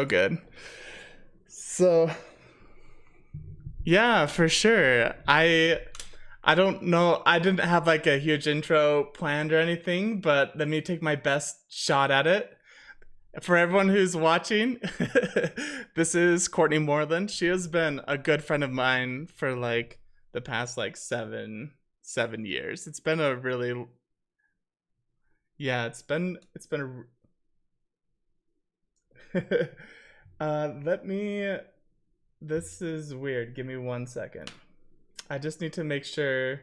so good. So, yeah, for sure. I don't know. I didn't have like a huge intro planned or anything, but let me take my best shot at it. For everyone who's watching, this is Courtney Moreland. She has been a good friend of mine for like the past like seven years. It's been a really yeah. It's been a. Let me. This is weird. Give me 1 second. I just need to make sure.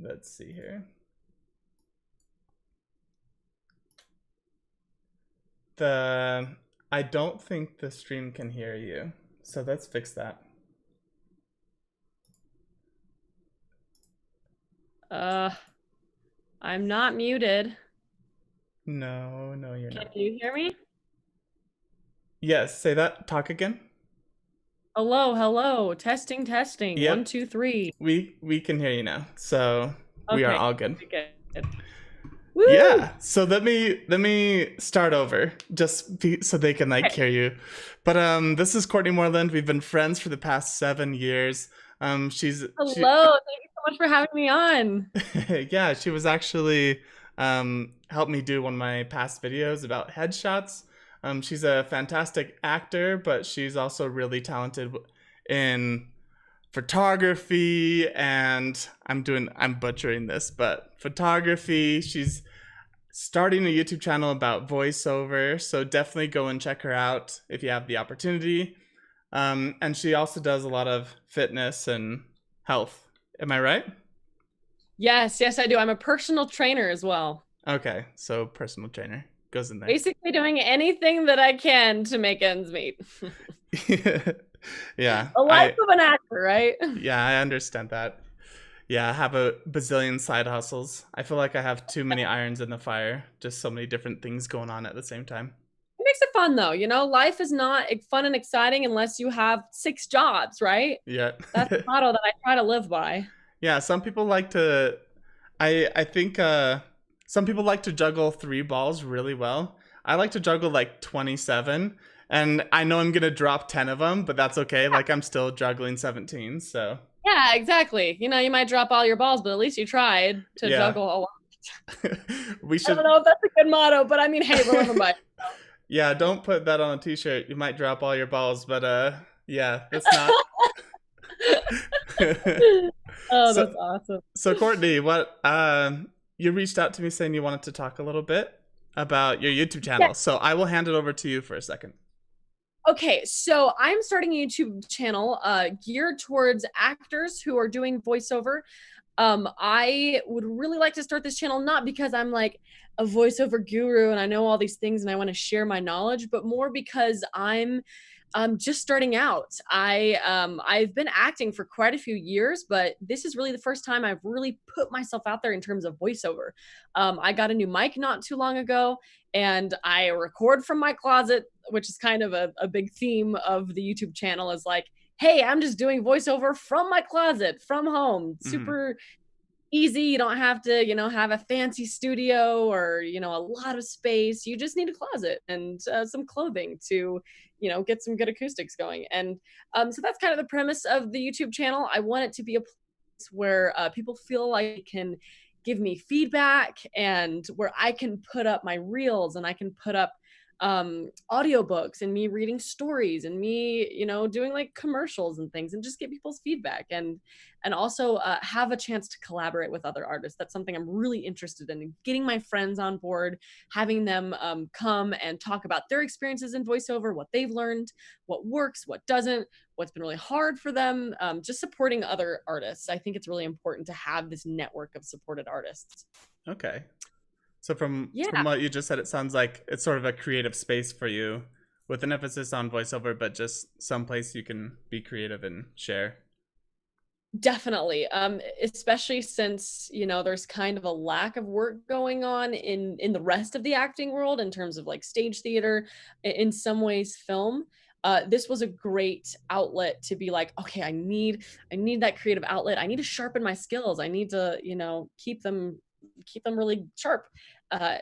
Let's see here. The I don't think the stream can hear you. So let's fix that. Uh, I'm not muted. No, no, you're Can not. you hear me? Yes, say that. Talk again. Hello, hello. Testing, testing. One, Yep, two, three. we can hear you now. So we are Okay, all good. good. Yeah. Woo! So let me start over so they can like Okay. hear you. But this is Courtney Moreland. We've been friends for the past 7 years. She Hello. Thank you so much for having me on. yeah, she was actually helped me do one of my past videos about headshots. She's a fantastic actor, but she's also really talented in photography and I'm butchering this, but photography. She's starting a YouTube channel about voiceover, so definitely go and check her out if you have the opportunity. And she also does a lot of fitness and health. Am I right? Yes, yes, I do. I'm a personal trainer as well. Okay, so personal trainer goes in there. Basically doing anything that I can to make ends meet. Yeah, A life of an actor, right? I understand that. Yeah, I have a bazillion side hustles. I feel like I have too many irons in the fire. Just so many different things going on at the same time. It makes it fun though. Life is not fun and exciting unless you have six jobs, right? Yeah. That's the motto that I try to live by. Yeah, some people like to I think some people like to juggle three balls really well. I like to juggle like 27, and I know I'm going to drop 10 of them, but that's okay. Like I'm still juggling 17, so Yeah, exactly. You might drop all your balls, but at least you tried to yeah. juggle a lot. We I don't should know if that's a good motto, but I mean, hey, we're living by it. yeah, don't put that on a t-shirt. You might drop all your balls, but yeah, that's not. Oh, so that's awesome. so Courtney, what you reached out to me saying you wanted to talk a little bit about your YouTube Yeah. channel. So I will hand it over to you for a second. Okay, so I'm starting a YouTube channel geared towards actors who are doing voiceover. I would really like to start this channel not because I'm like a voiceover guru and I know all these things and I want to share my knowledge, but more because I'm just starting out. I've been acting for quite a few years, but this is really the first time I've really put myself out there in terms of voiceover. I got a new mic not too long ago, and I record from my closet, which is kind of a big theme of the YouTube channel. Is like, hey, I'm just doing voiceover from my closet, from home, Mm-hmm. super easy. You don't have to, have a fancy studio or, a lot of space. You just need a closet and some clothing to, get some good acoustics going. And so that's kind of the premise of the YouTube channel. I want it to be a place where people feel like they can give me feedback and where I can put up my reels and I can put up audiobooks and me reading stories and me doing like commercials and things and just get people's feedback and also have a chance to collaborate with other artists. That's something I'm really interested in, getting my friends on board, having them come and talk about their experiences in voiceover, what they've learned, what works, what doesn't, what's been really hard for them, just supporting other artists. I think it's really important to have this network of supported artists. Okay. So from Yeah. what you just said, it sounds like it's sort of a creative space for you, with an emphasis on voiceover, but just someplace you can be creative and share. Definitely. Especially since, there's kind of a lack of work going on in the rest of the acting world in terms of like stage theater, in some ways film. This was a great outlet to be like, okay, I need that creative outlet. I need to sharpen my skills. I need to, keep them really sharp.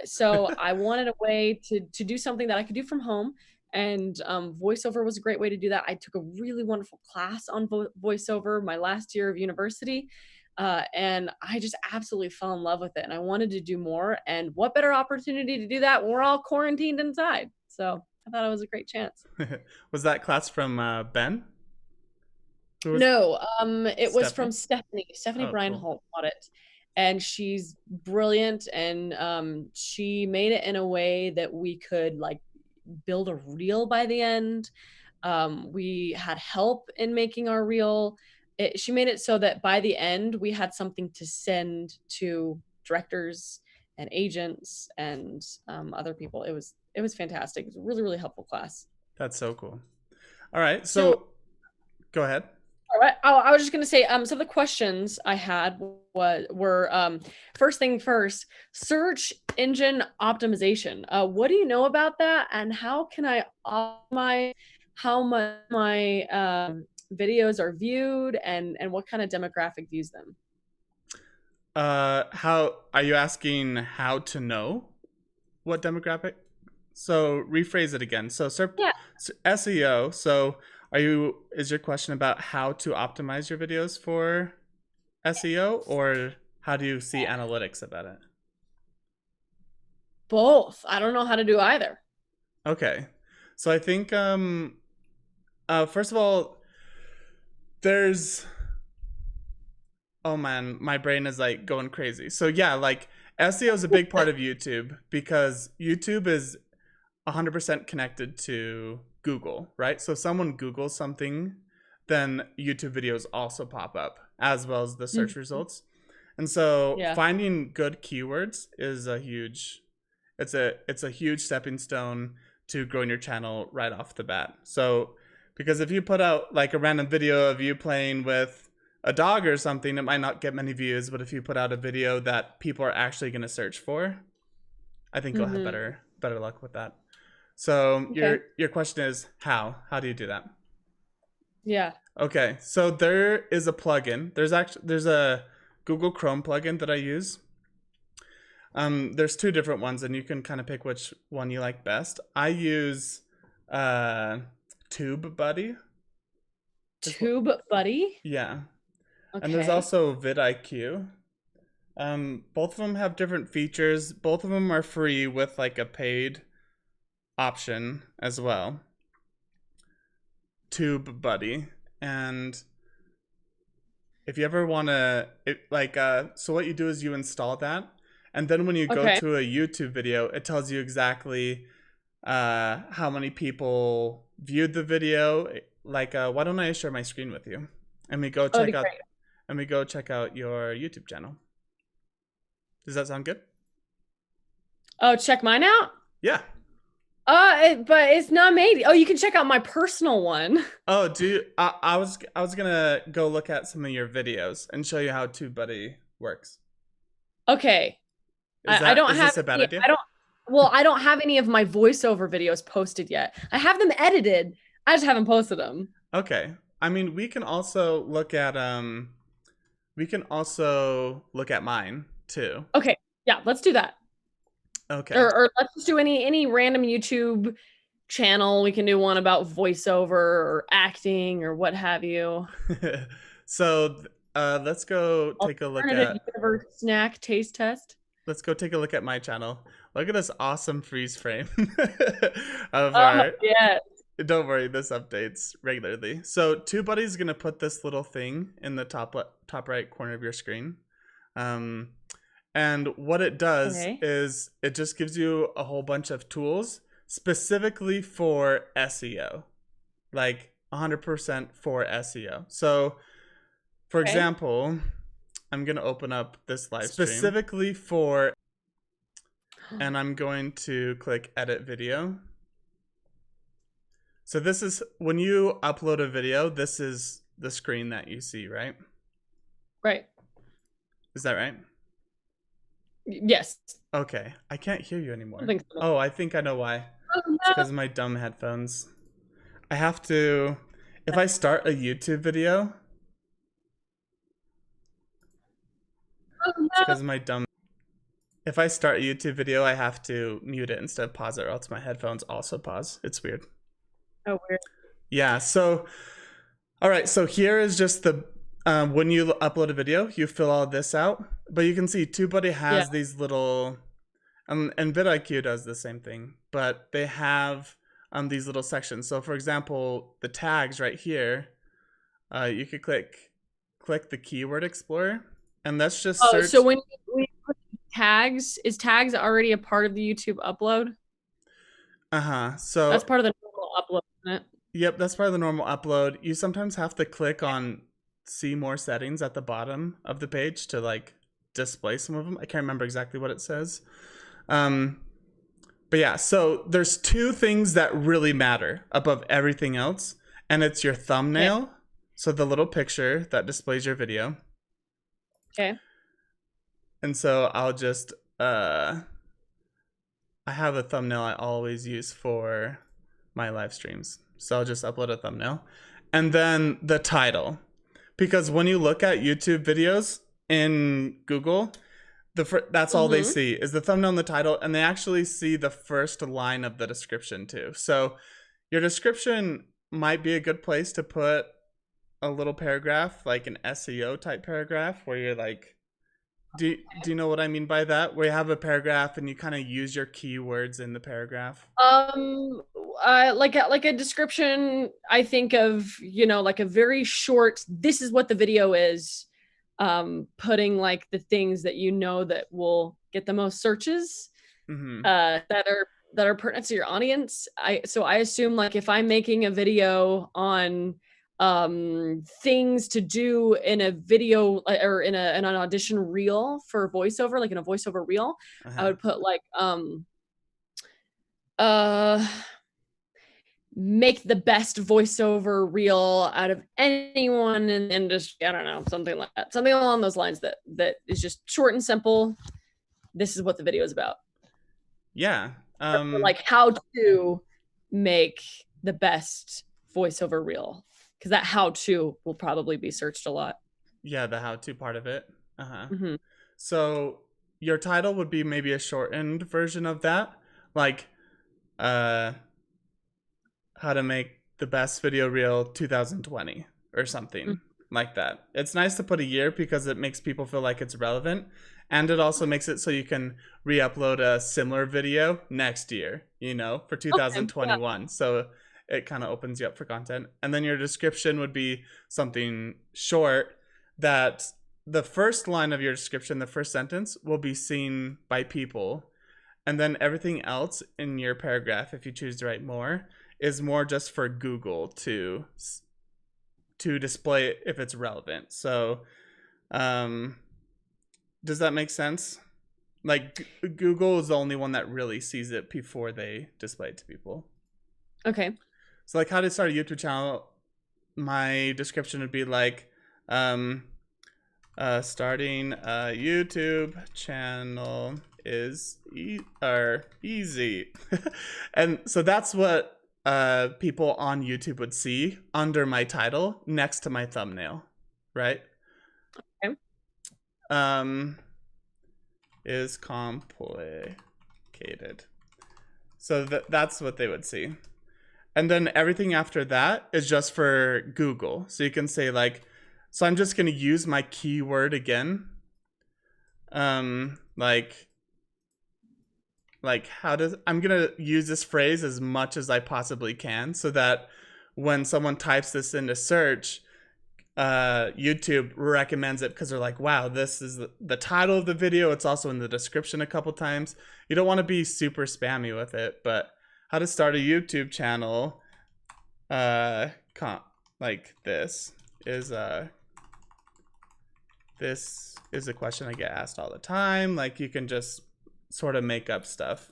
So I wanted a way to do something that I could do from home, and voiceover was a great way to do that. I took a really wonderful class on voiceover my last year of university, and I just absolutely fell in love with it. And I wanted to do more. And what better opportunity to do that when we're all quarantined inside? So I thought it was a great chance. Was that class from Ben? Who was No, it was Stephanie? from Stephanie. Stephanie Oh, Bryan cool. Holt taught it, and she's brilliant. And she made it in a way that we could like build a reel by the end. We had help in making our reel. She made it so that by the end we had something to send to directors and agents and other people. It was fantastic. It was a really really helpful class. That's so cool. All right, So so go ahead. all right. Oh, I was just gonna say, some of the questions I had were first thing first, search engine optimization. What do you know about that, and how can I optimize how much my videos are viewed, and what kind of demographic views them? How are you asking how to know what demographic? So rephrase it again. So Yeah. SEO. So is your question about how to optimize your videos for SEO, or how do you see analytics about it? Both. I don't know how to do either. Okay. So I think first of all, there's oh man, my brain is like going crazy. So yeah, like SEO is a big part of YouTube because YouTube is 100% connected to Google, right? So if someone Googles something, then YouTube videos also pop up as well as the search Mhm. results. And so Yeah. finding good keywords is a huge it's a huge stepping stone to growing your channel right off the bat. So because if you put out like a random video of you playing with a dog or something, it might not get many views, but if you put out a video that people are actually going to search for, I think you'll have Hmm. better luck with that. So Okay. your question is how? How do you do that? Yeah. Okay, so there is a plugin. There's a Google Chrome plugin that I use. There's two different ones, and you can kind of pick which one you like best. I use uh, TubeBuddy. Tube Buddy. Yeah, and there's Okay. also vidIQ. Both of them have different features. Both of them are free with like a paid option as well. TubeBuddy, and if you ever want to, so what you do is you install that, and then when you go Okay. to a YouTube video, it tells you exactly how many people viewed the video. Why don't I share my screen with you, and Oh, that'd be great. we go check out your YouTube channel. Does that sound good? Oh, check mine out. Yeah. But it's not made. Oh, you can check out my personal one. Oh, I was gonna go look at some of your videos and show you how TubeBuddy works. Okay. I don't Is have this a bad any, idea? I don't well, I don't have any of my voiceover videos posted yet. I have them edited. I just haven't posted them. Okay. I mean, we can also look at mine too. Okay. Yeah, let's do that. Okay. Or let's just do any random YouTube channel. We can do one about voiceover or acting or what have you. So, let's go take a look Alternative at universe snack taste test. my channel. Look at this awesome freeze frame of Oh, our. yeah. Don't worry, this updates regularly. So, TubeBuddy's gonna put this little thing in the top right corner of your screen. Um, And what it does Okay. is it just gives you a whole bunch of tools specifically for SEO, like 100% for SEO. So, for Okay. example, I'm going to open up this live stream and I'm going to click edit video. So, this is when you upload a video, this is the screen that you see, right? Right. Is that right? Yes. Okay, I can't hear you I anymore. don't think so. Oh, I think I know why. Oh, It's no. because of my dumb headphones. I have to, if I start a YouTube video, Oh, it's no. because of my dumb. if I start a YouTube video, I have to mute it instead of pause it, or else my headphones also pause. It's weird. Oh, weird. Yeah. So, all right. So here is just the when you upload a video, you fill all this out, but you can see TubeBuddy Yeah. has these little, and vidIQ does the same thing, but they have these little sections. So, for example, the tags right here, you could click the keyword explorer, and that's just Oh, so search. when we put tags, is tags already a part of the YouTube upload? Uh-huh. That's So, part of the normal upload, isn't it? yep, that's part of the normal upload. You sometimes have to click on see more settings at the bottom of the page to like display some of them. I can't remember exactly what it says. Um, but yeah, so there's two things that really matter above everything else, and it's your Okay. thumbnail. So the little picture that displays your video. Okay. And so I'll just I have a thumbnail I always use for my live streams. So I'll just upload a thumbnail. And then the title. Because when you look at YouTube videos in Google, that's all they Mm-hmm. see is the thumbnail and the title, and they actually see the first line of the description too. So your description might be a good place to put a little paragraph, like an SEO type paragraph, where you're like, do you know what I mean by that? Where you have a paragraph and you kind of use your keywords in the paragraph. Um, like a description, I think of, like a very short, this is what the video is, putting like the things that that will get the most searches, Mm-hmm. that are pertinent to your audience. I assume, like, if I'm making a video on things to do in a video, or in an audition reel for voiceover, like in a voiceover reel, I Uh-huh. would put like uh make the best voiceover reel out of anyone in the industry. I don't know, something like that, something along those lines, that is just short and simple. This is what the video is about. Yeah. Or like how to make the best voiceover reel, because that how to will probably be searched a lot. Yeah, the how-to part of it. Uh-huh. Mm-hmm. So your title would be maybe a shortened version of that, like uh how to make the best video reel 2020 or something like that. It's nice to put a year because it makes people feel like it's relevant, and it also makes it so you can re-upload a similar video next year, for Okay. Yeah. 2021. So it kind of opens you up for content. And then your description would be something short that the first line of your description, the first sentence, will be seen by people, and then everything else in your paragraph, if you choose to write more, is more just for Google to display it if it's relevant. So, um, does that make sense? Like Google is the only one that really sees it before they display it to people. Okay. So, like, how to start a YouTube channel? My description would be like, um, starting a YouTube channel is easy. And so that's what people on YouTube would see under my title next to my thumbnail, right? Okay. Um, is complicated. So that's what they would see. And then everything after that is just for Google. So you can say like, so I'm just going to use my keyword again. Like I'm going to use this phrase as much as I possibly can so that when someone types this into search, YouTube recommends it because they're like, wow, this is the title of the video. It's also in the description a couple times. You don't want to be super spammy with it, but how to start a YouTube channel, like this is a question I get asked all the time. Like you can just sort of make up stuff.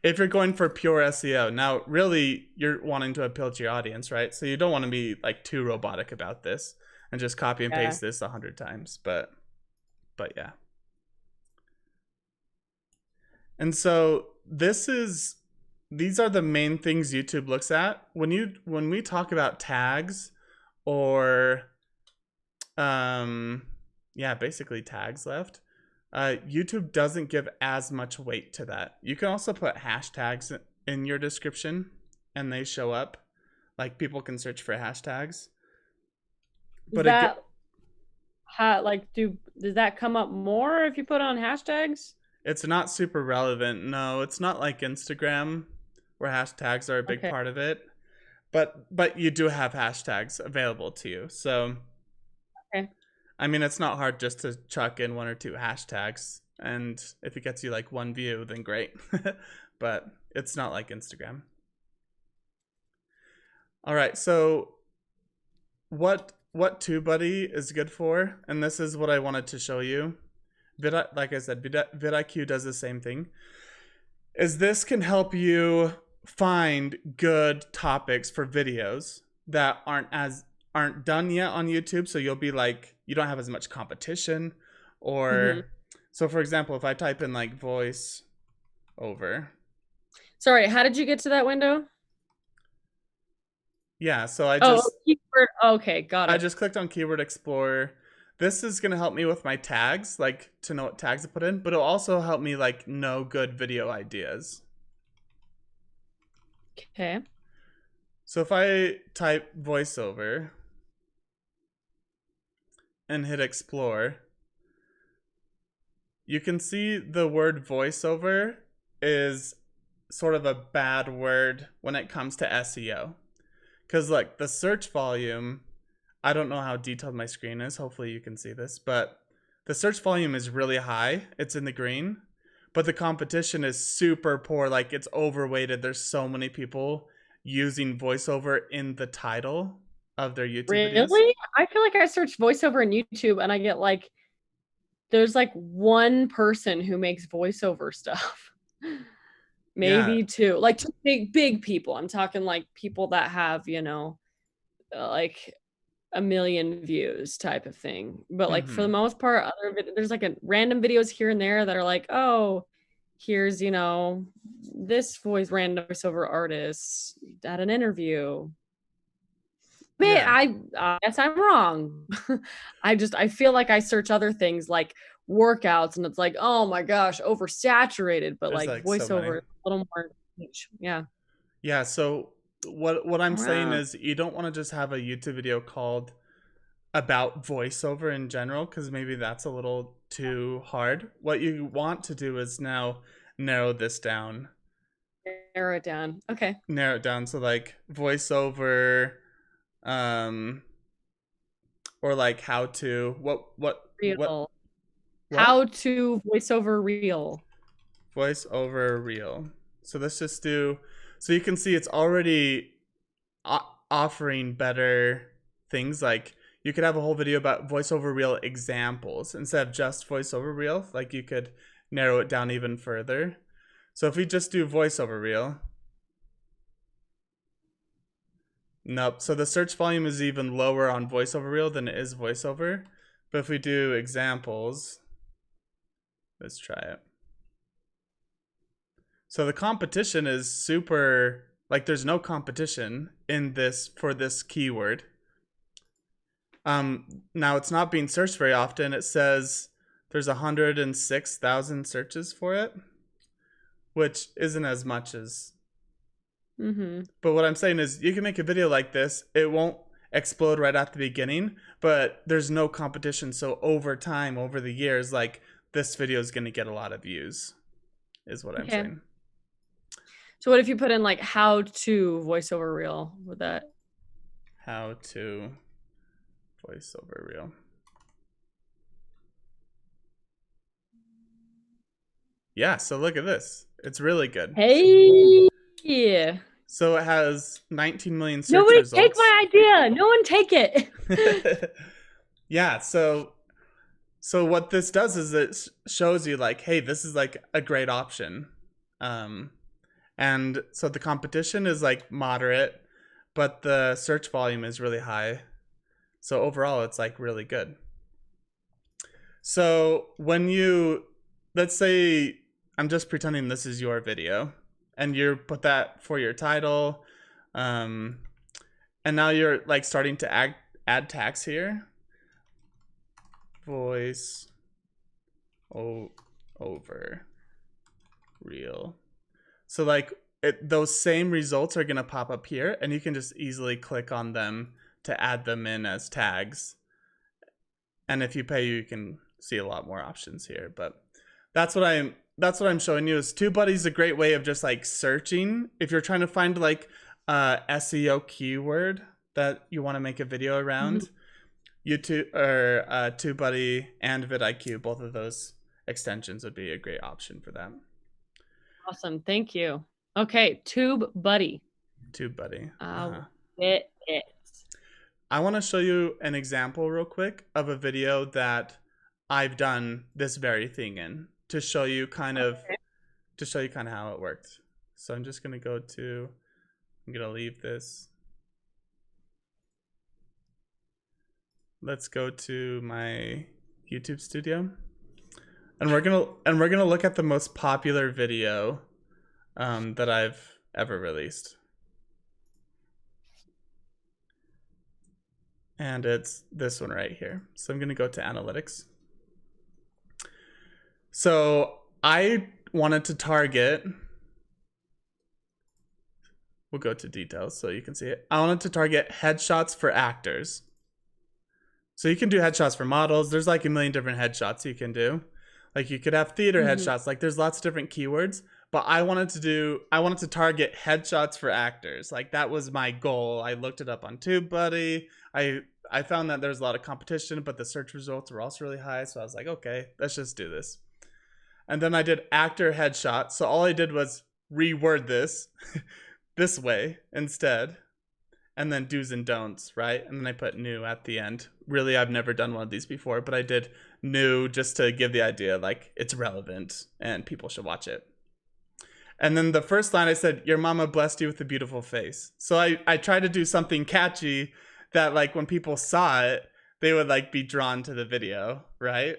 If you're going for pure SEO, now really you're wanting to appeal to your audience, right? So you don't want to be like too robotic about this and just copy and Yeah. paste this 100 times, but yeah. And so these are the main things YouTube looks at when we talk about tags, or basically tags left. YouTube doesn't give as much weight to that. You can also put hashtags in your description and they show up. Like people can search for hashtags. Is But again, that does that come up more if you put on hashtags? it's not super relevant. No, it's not like Instagram where hashtags are a big Okay. part of it. But you do have hashtags available to you. So Okay. I mean, it's not hard just to chuck in 1 or 2 hashtags, and if it gets you like 1 view, then great. But it's not like Instagram. All right, so what TubeBuddy is good for, and this is what I wanted to show you. Like I said, vidIQ does the same thing. Is this can help you find good topics for videos that aren't done yet on YouTube, so you'll be like you don't have as much competition, Mm-hmm. or so for example, if I type in like voice over, Sorry, how did you get to that window? yeah, so I Oh, just keyword. Okay, got I it. just clicked on Keyword Explorer. This is gonna help me with my tags, like to know what tags to put in, but it'll also help me like know good video ideas. Okay. So if I type voiceover and hit explore, you can see the word voiceover is sort of a bad word when it comes to SEO. Because, like, the search volume, I don't know how detailed my screen is. Hopefully, you can see this. But the search volume is really high, it's in the green. But the competition is super poor. Like, it's overweighted. There's so many people using voiceover in the title of their YouTube videos. Really? I feel like I search voiceover on YouTube and I get like there's like one person who makes voiceover stuff. Yeah. Maybe two. Like two big people. I'm talking like people that have, like a million views type of thing. But like for the Mm-hmm. most part, there's like a random videos here and there that are like, oh, here's this random voiceover artist at an interview. Yeah. I guess I'm wrong. I feel like I search other things like workouts and it's like, oh my gosh, oversaturated, but There's like like so many. voiceover is a little more niche. Yeah. Yeah. So what I'm saying Wow. is you don't want to just have a YouTube video called about voiceover in general, because maybe that's a little too hard. What you want to do is now narrow this down. Narrow it down. Okay. Narrow it down, so like voiceover, um, or like how to Real. what How to voiceover real. voiceover reel. So let's just do. So you can see it's already offering better things. Like you could have a whole video about voiceover reel examples instead of just voiceover reel. Like you could narrow it down even further. So if we just do voiceover reel, nope. So the search volume is even lower on voiceover reel than it is voiceover. But if we do examples, let's try it. So the competition is super, like there's no competition in this for this keyword. Now it's not being searched very often. It says there's 106,000 searches for it, which isn't as much as. Mm-hmm. But what I'm saying is, you can make a video like this. It won't explode right at the beginning, but there's no competition. So over time, over the years, like this video is going to get a lot of views, is what I'm Okay. saying. So what if you put in like how to voiceover reel? Would that How to voiceover reel. Yeah, so look at this. It's really good. Hey, yeah. So it has 19 million search Nobody take results. my idea. No one take it. Yeah, so what this does is it shows you like, hey, this is like a great option. And so the competition is like moderate, but the search volume is really high. So overall, it's like really good. So when you, let's say, I'm just pretending this is your video, and you put that for your title, and now you're like starting to add tags here. Voice over real. So like those same results are going to pop up here, and you can just easily click on them to add them in as tags. And if you pay, you can see a lot more options here. But that's what I'm showing you. Is TubeBuddy is a great way of just like searching if you're trying to find like SEO keyword that you want to make a video around. YouTube or TubeBuddy and vidIQ, both of those extensions would be a great option for that. Awesome. Thank you. Okay. TubeBuddy. TubeBuddy. It. I want to show you an example real quick of a video that I've done this very thing in to show you kind of how it worked. So I'm just going to I'm going to leave this. Let's go to my YouTube studio. And we're going to look at the most popular video that I've ever released. And it's this one right here. So I'm going to go to analytics. So I wanted to target, we'll go to details so you can see it. I wanted to target headshots for actors. So you can do headshots for models. There's like a million different headshots you can do. Like you could have theater headshots. Like there's lots of different keywords. But I wanted to target headshots for actors. Like that was my goal. I looked it up on TubeBuddy. I found that there's a lot of competition, but the search results were also really high. So I was like, okay, let's just do this. And then I did actor headshot. So all I did was reword this this way instead. And then do's and don'ts, right? And then I put new at the end. Really, I've never done one of these before, but I did new just to give the idea like it's relevant and people should watch it. And then the first line I said, your mama blessed you with a beautiful face. So I tried to do something catchy that like when people saw it, they would like be drawn to the video, right?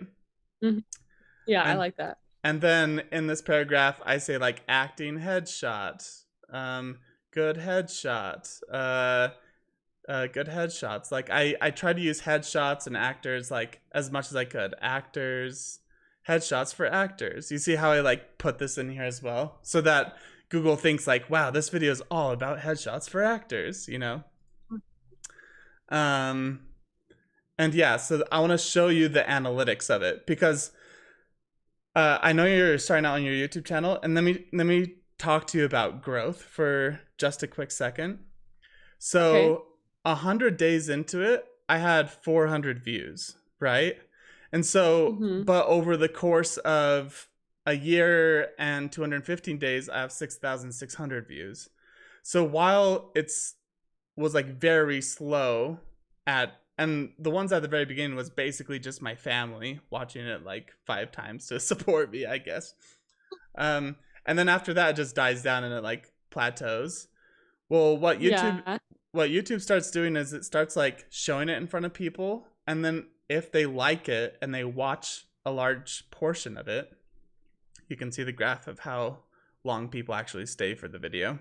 Yeah, I like that. And then in this paragraph, I say like acting headshot, good headshot, good headshots. Like I tried to use headshots and actors like as much as I could. Actors, headshots for actors. You see how I like put this in here as well? So that Google thinks like, wow, this video is all about headshots for actors, you know? And yeah, so I want to show you the analytics of it because I know you're starting out on your YouTube channel, and let me talk to you about growth for just a quick second. So 100 days into it, I had 400 views, right? And so, but over the course of a year and 215 days, I have 6,600 views. So while was like very slow and the ones at the very beginning was basically just my family watching it like 5 times to support me, I guess. And then after that, it just dies down and it like plateaus. Well, what YouTube starts doing is it starts like showing it in front of people, and then if they like it and they watch a large portion of it, you can see the graph of how long people actually stay for the video.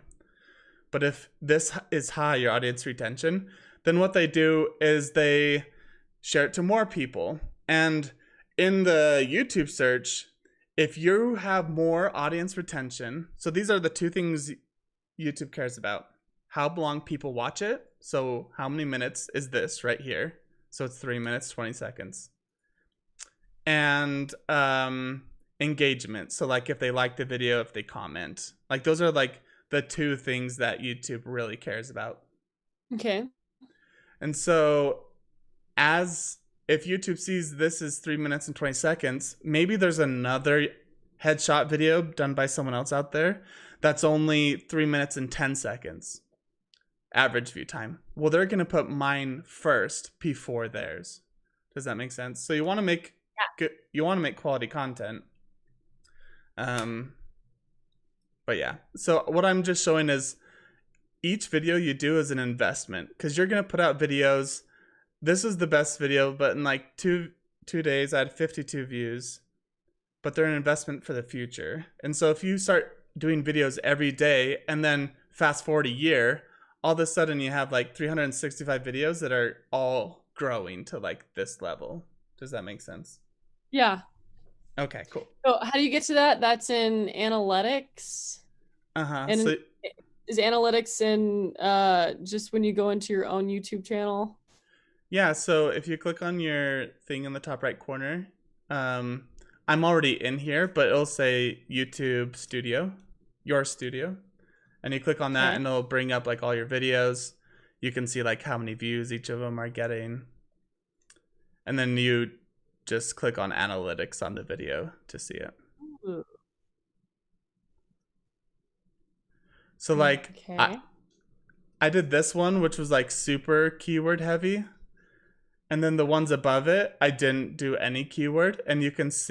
But if this is high, your audience retention, then what they do is they share it to more people. And in the YouTube search, if you have more audience retention, so these are the 2 things YouTube cares about. How long people watch it. So how many minutes is this right here? So it's 3 minutes, 20 seconds. And engagement. So like if they like the video, if they comment. Like those are like the 2 things that YouTube really cares about. Okay. And so if YouTube sees this is 3 minutes and 20 seconds, maybe there's another headshot video done by someone else out there that's only 3 minutes and 10 seconds average view time. Well, they're going to put mine first before theirs. Does that make sense? So you want to make quality content. But yeah, so what I'm just showing is each video you do is an investment, because you're going to put out videos. This is the best video, but in like two days, I had 52 views, but they're an investment for the future. And so if you start doing videos every day and then fast forward a year, all of a sudden you have like 365 videos that are all growing to like this level. Does that make sense? Yeah. Okay, cool. So how do you get to that? That's in analytics. And So is analytics in just when you go into your own YouTube channel? yeah, so if you click on your thing in the top right corner, um, I'm already in here, but it'll say YouTube Studio, your studio, and you click on that, Okay. and it'll bring up like all your videos. You can see like how many views each of them are getting, and then you just click on analytics on the video to see it. Ooh, So like okay. I did this one, which was like super keyword heavy. And then the ones above it, I didn't do any keyword. And you can just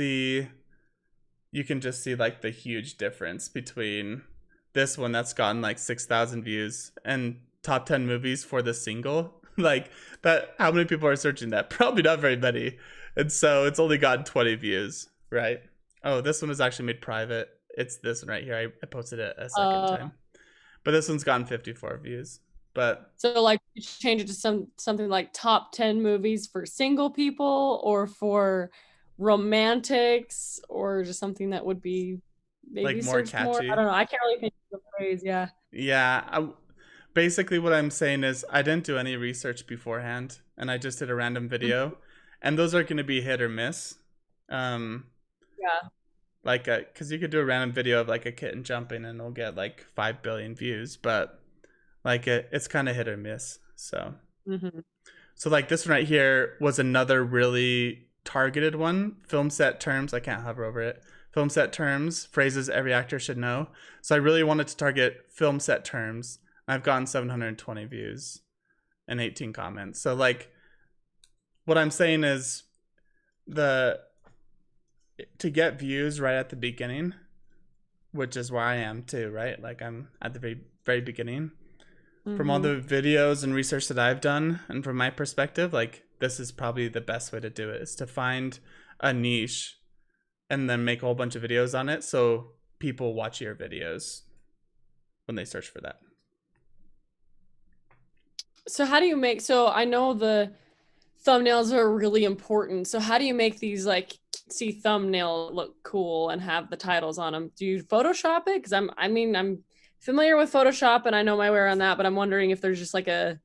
see like the huge difference between this one that's gotten like 6,000 views and top 10 movies for the single. Like that, how many people are searching that? Probably not very many. And so it's only gotten 20 views, right? Oh, this one was actually made private. It's this one right here. I posted it a second Uh, time. But this one's gotten 54 views. But so like you change it to something like top 10 movies for single people or for romantics or just something that would be like maybe more searched more. I catchy. don't know. I can't really think of the phrase. Yeah. Yeah, basically what I'm saying is I didn't do any research beforehand, and I just did a random Mhm. video, and those are going to be hit or miss. Um, Yeah. like, because you could do a random video of like a kitten jumping, and it'll get like 5 billion views, but like it's kind of hit or miss. Hmm. So like this one right here was another really targeted one. Film set terms. I can't hover over it. Film set terms, phrases every actor should know. So I really wanted to target film set terms. I've gotten 720 views and 18 comments. So like what I'm saying is the to get views right at the beginning, which is where I am too, right? Like I'm at the very beginning. From all Hmm. the videos and research that I've done, and from my perspective, like this is probably the best way to do it is to find a niche and then make a whole bunch of videos on it so people watch your videos when they search for that. So how do you make, so I know the thumbnails are really important. So how do you make these like see thumbnail look cool and have the titles on them? Do you Photoshop it? Because I'm familiar with Photoshop and I know my way around that, but I'm wondering if there's just like a,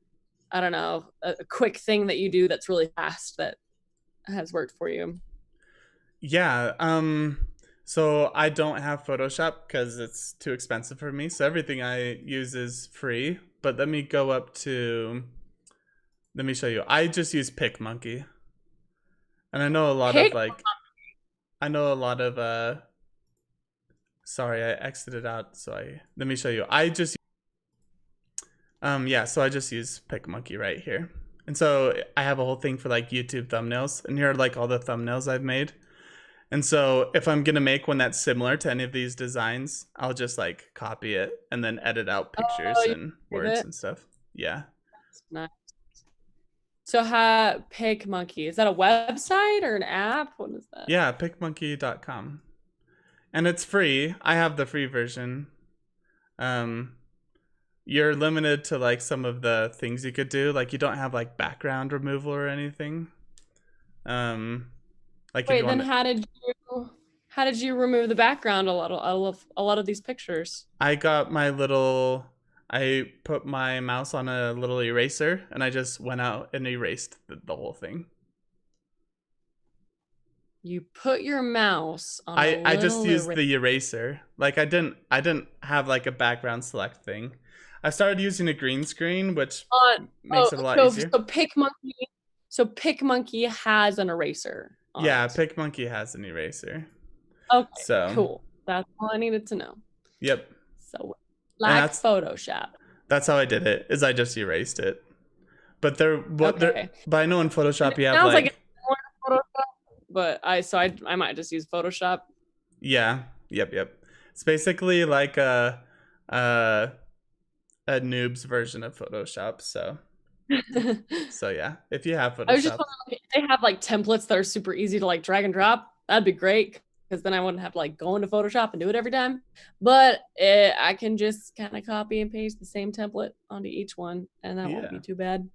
I don't know, a quick thing that you do that's really fast that has worked for you. Yeah. So I don't have Photoshop because it's too expensive for me. So everything I use is free. But let me go up to. Let me show you. I just use PicMonkey, and I know a lot of Pick. like. I know a lot of. Sorry, I exited out. So I. Let me show you. I just. Yeah. So I just use PicMonkey right here, and so I have a whole thing for like YouTube thumbnails, and here are like all the thumbnails I've made. And so if I'm gonna make one that's similar to any of these designs, I'll just like copy it and then edit out Oh, pictures you and save words it. and stuff. Yeah. That's nice. So, Pick Monkey, is that a website or an app? What is that? Yeah, picmonkey.com. And it's free. I have the free version. Um you're limited to like some of the things you could do. Like you don't have like background removal or anything. Um like if you Wait, then want to, how did you remove the background a lot of these pictures? I got my little I put my mouse on a little eraser and I just went out and erased the whole thing. You put your mouse on a I just little used eraser. the eraser. Like I didn't have like a background select thing. I started using a green screen, which On makes it a lot easier. So Pick Monkey has an eraser on Yeah, it. PicMonkey has an eraser. Okay, So, cool. That's all I needed to know. yep. So And like Photoshop. that's how I did it. Is I just erased it. But Okay. but I know in And Photoshop it you have sounds like it's like similar to Photoshop, but I might just use Photoshop. yeah, yep. It's basically like a a noob's version of Photoshop. So yeah, if you have I was just Photoshop, wondering like, if they have like templates that are super easy to like drag and drop. That'd be great because then I wouldn't have to like go into Photoshop and do it every time. But I can just kind of copy and paste the same template onto each one, and that won't be yeah. too bad.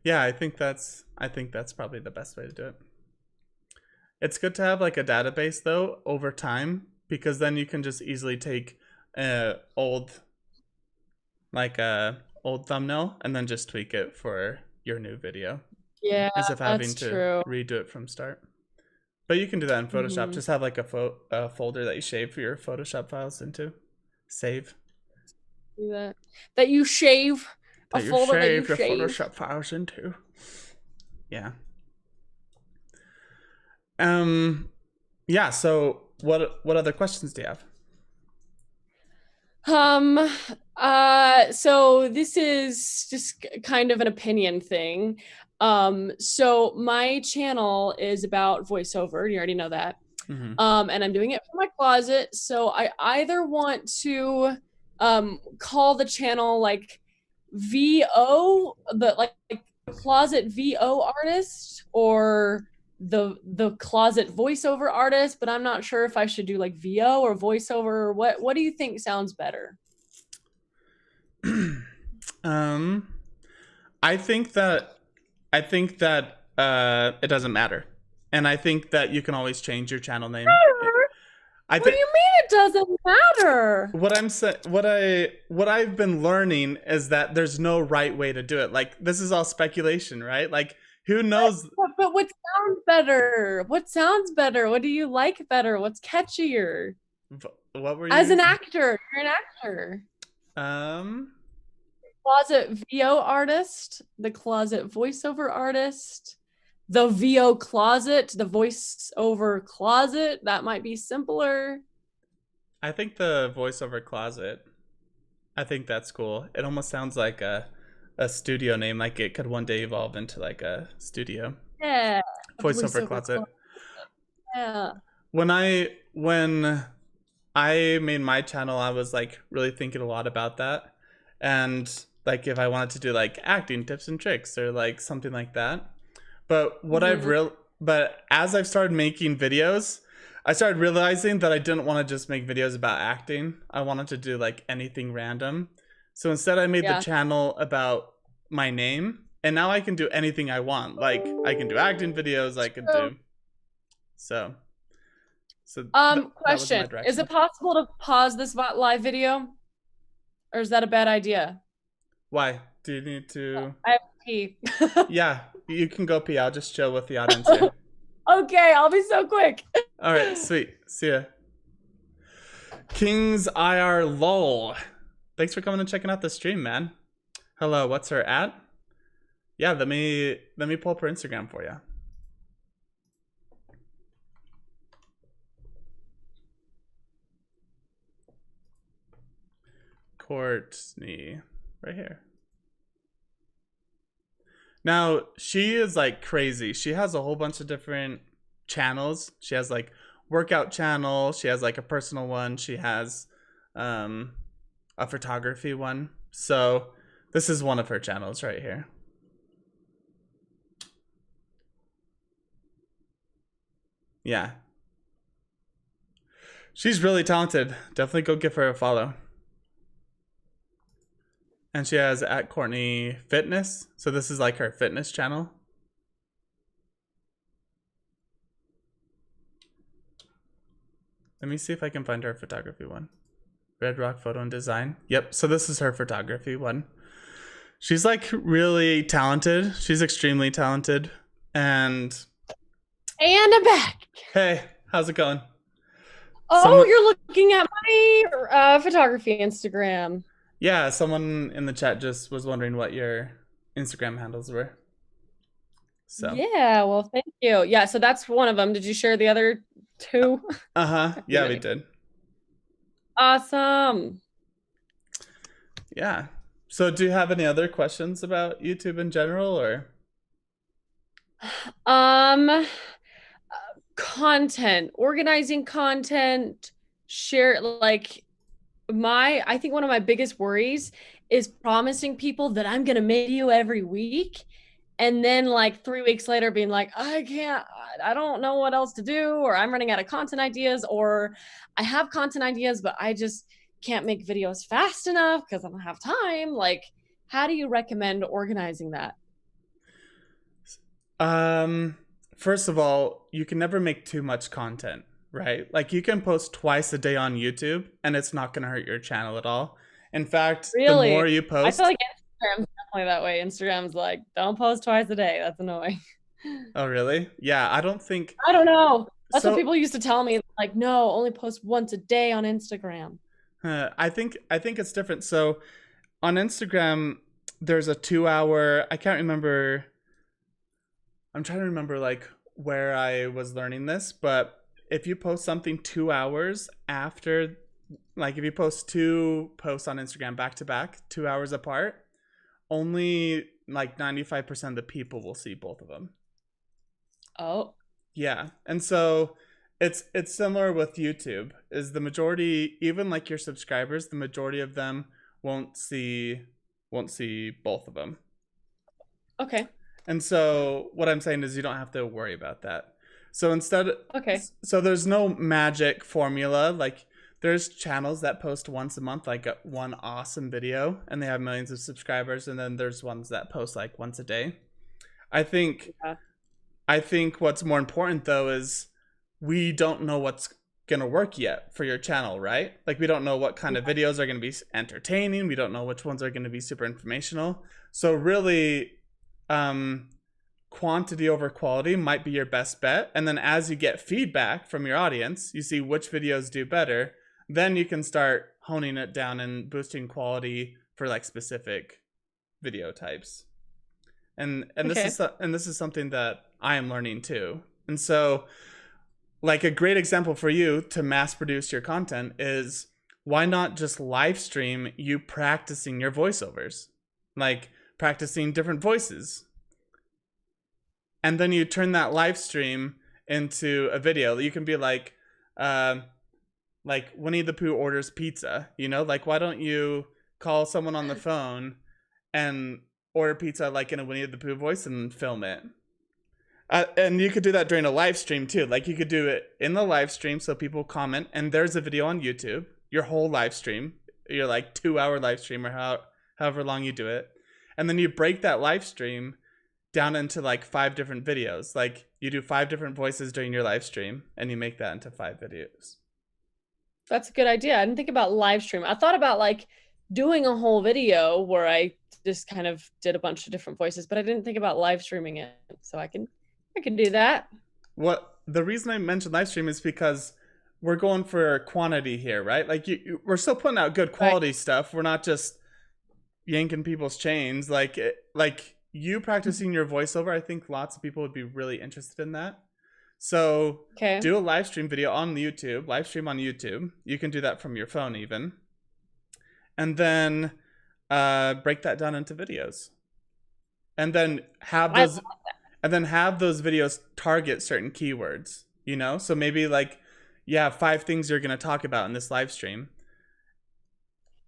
Yeah, I think that's probably the best way to do it. It's good to have like a database though over time, because then you can just easily take old like a old thumbnail and then just tweak it for your new video Yeah, instead of having that's to true. redo it from start. But you can do that in Photoshop. Hmm. Just have like a folder that you save for your Photoshop files into. Save. Do that you shave, a That you folder that you save your shave. Photoshop files into. Yeah. Yeah, so what other questions do you have? Um, so this is just kind of an opinion thing. So my channel is about voiceover. You already know that. Mm-hmm. And I'm doing it from my closet. So I either want to call the channel like VO, the like closet VO artist, or the closet voiceover artist, but I'm not sure if I should do like VO or voiceover. What do you think sounds better? um I think that it doesn't matter. And I think that you can always change your channel name. I What think do you mean it doesn't matter? what I've been learning is that there's no right way to do it. Like this is all speculation, right? Like who knows But what sounds better? What sounds better? What do you like better? What's catchier? what were As you an actor, you're an actor. um Closet VO artist, the closet voiceover artist, the VO closet, the voiceover closet. That might be simpler. I think the voiceover closet. I think that's cool. It almost sounds like a studio name, like it could one day evolve into like a studio. Yeah, a Voiceover voiceover closet. closet. Yeah. When I made my channel, I was like really thinking a lot about that. And like if I wanted to do like acting tips and tricks or like something like that. But Mhm. but as I've started making videos, I started realizing that I didn't want to just make videos about acting. I wanted to do like anything random. So instead I made the Yeah. channel about my name, and now I can do anything I want. Like I can do acting videos, I could So, do so that was my question. Is direction. it possible to pause this live video? Or is that a bad idea? Why? Do you need to I have to pee. Yeah, you can go pee. I'll just chill with the audience here. Okay, I'll be so quick. All right, sweet. See ya. King's IR lol. Thanks for coming and checking out the stream, man. Hello, what's her at? Yeah, let me pull up her Instagram for you. Courtney, right here. Now, she is like crazy. She has a whole bunch of different channels. She has like workout channel, she has like a personal one, she has um a photography one. So, this is one of her channels right here. Yeah. She's really talented. Definitely go give her a follow. And she has at Courtney Fitness. So this is like her fitness channel. Let me see if I can find her photography one. Red Rock Photo and Design. Yep, so this is her photography one. She's like really talented. She's extremely talented. And I'm back. hey, how's it going? Oh, you're looking at my photography Instagram. Yeah, someone in the chat just was wondering what your Instagram handles were. So. Yeah, well, thank you. Yeah, so that's one of them. Did you share the other two? Yeah, we did. Awesome. Yeah. So do you have any other questions about YouTube in general, or Content, organizing content, share like I think one of my biggest worries is promising people that I'm gonna make you every week, and then like 3 weeks later being like, I don't know what else to do, or I'm running out of content ideas, or I have content ideas but I just can't make videos fast enough because I don't have time. Like, how do you recommend organizing that? first of all, you can never make too much content, right? Like you can post twice a day on YouTube and it's not going to hurt your channel at all. In fact, the Really? more you I feel post, like Instagram's definitely that way. Instagram's like, don't post twice a day. That's annoying. oh really? Yeah, I don't think I don't know. That's what so. people used to tell me. Like, no, only post once a day on Instagram. I think it's different. So on Instagram, there's a 2 hour. I can't remember. I'm trying to remember like where I was learning this, but if you post something 2 hours after, like if you post two posts on Instagram back to back, 2 hours apart, only like 95% of the people will see both of them. Oh, Yeah. And so it's similar with YouTube. Is the majority, even like your subscribers, the majority of them won't see won't see both of them. okay. And so what I'm saying is you don't have to worry about that. So instead, Okay. so there's no magic formula. Like there's channels that post once a month, like one awesome video, and they have millions of subscribers. And then there's ones that post like once a day. I think Yeah. I think what's more important though is we don't know what's gonna work yet for your channel, right? Like we don't know what kind of videos are gonna be entertaining. We don't know which ones are gonna be super informational. So really, um, quantity over quality might be your best bet. And then as you get feedback from your audience, you see which videos do better. Then you can start honing it down and boosting quality for like specific video types. And Okay. this is something that I am learning too. And so like a great example for you to mass produce your content is why not just live stream you practicing your voiceovers, like practicing different voices, and then you turn that live stream into a video. You can be uh, like Winnie the Pooh orders pizza, you know, like why don't you call someone on the phone and order pizza like in a Winnie the Pooh voice and film it. And you could do that during a live stream too. Like you could do it in the live stream so people comment, and there's a video on YouTube, your whole live stream, your like 2 hour live stream or however long you do it. And then you break that live stream down into like 5 different videos. Like you do 5 different voices during your live stream and you make that into 5 videos. That's a good idea. I didn't think about live stream. I thought about like doing a whole video where I just kind of did a bunch of different voices, but I didn't think about live streaming it. So I can do that. What the reason I mentioned live stream is because we're going for quantity here, right? Like we're still putting out good Right. quality stuff. We're not just yanking people's chains. Like you practicing your voiceover, I think lots of people would be really interested in that. So Okay. do a live stream video on YouTube, live stream on YouTube. You can do that from your phone even. And then break that down into videos. And then have those videos target certain keywords, you know? So maybe like you have 5 things you're going to talk about in this live stream,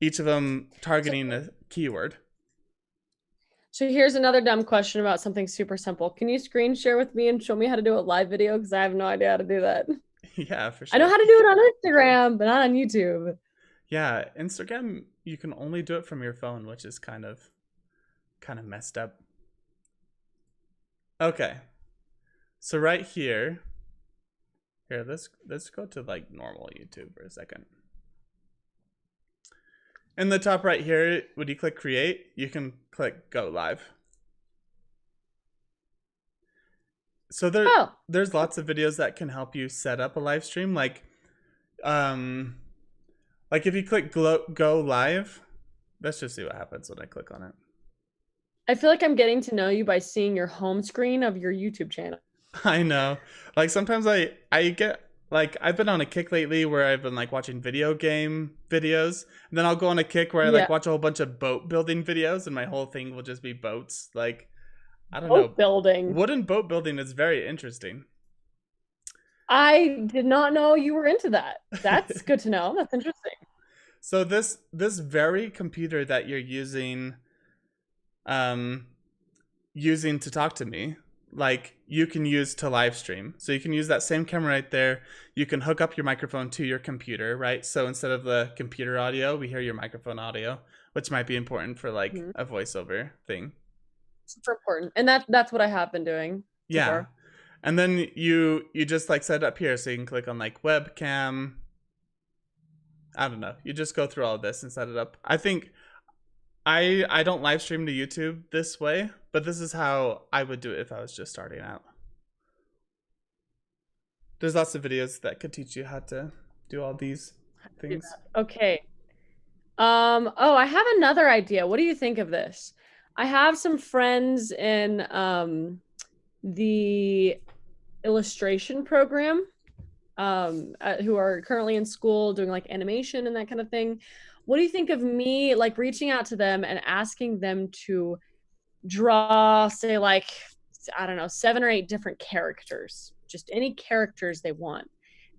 each of them targeting a keyword. So here's another dumb question about something super simple. Can you screen share with me and show me how to do a live video? Because I have no idea how to do that. Yeah, for sure. I know how to do it on Instagram, but not on YouTube. Yeah, Instagram, you can only do it from your phone, which is kind of messed up. Okay. So right here, let's go to like normal YouTube for a second. In the top right here, when you click create, you can click go live. So there's lots of videos that can help you set up a live stream. Like if you click go live, let's just see what happens when I click on it. I feel like I'm getting to know you by seeing your home screen of your YouTube channel. I know. Like sometimes I get like I've been on a kick lately where I've been like watching video game videos, and then I'll go on a kick where I like watch a whole bunch of boat building videos, and my whole thing will just be boats. Like I don't know. Boat building. Wooden boat building is very interesting. I did not know you were into that. That's good to know. That's interesting. So this very computer that you're using to talk to me, like you can use to live stream. So you can use that same camera right there. You can hook up your microphone to your computer, right? So instead of the computer audio, we hear your microphone audio, which might be important for like a voiceover thing. Super important. And that's what I have been doing. Yeah. And then you just like set it up here, so you can click on like webcam. I don't know. You just go through all of this and set it up. I think I don't live stream to YouTube this way, but this is how I would do it if I was just starting out. There's lots of videos that could teach you how to do all these things. Okay. Oh, I have another idea. What do you think of this? I have some friends in the illustration program who are currently in school doing like animation and that kind of thing. What do you think of me like reaching out to them and asking them to draw, say, like, I don't know, 7 or 8 different characters, just any characters they want,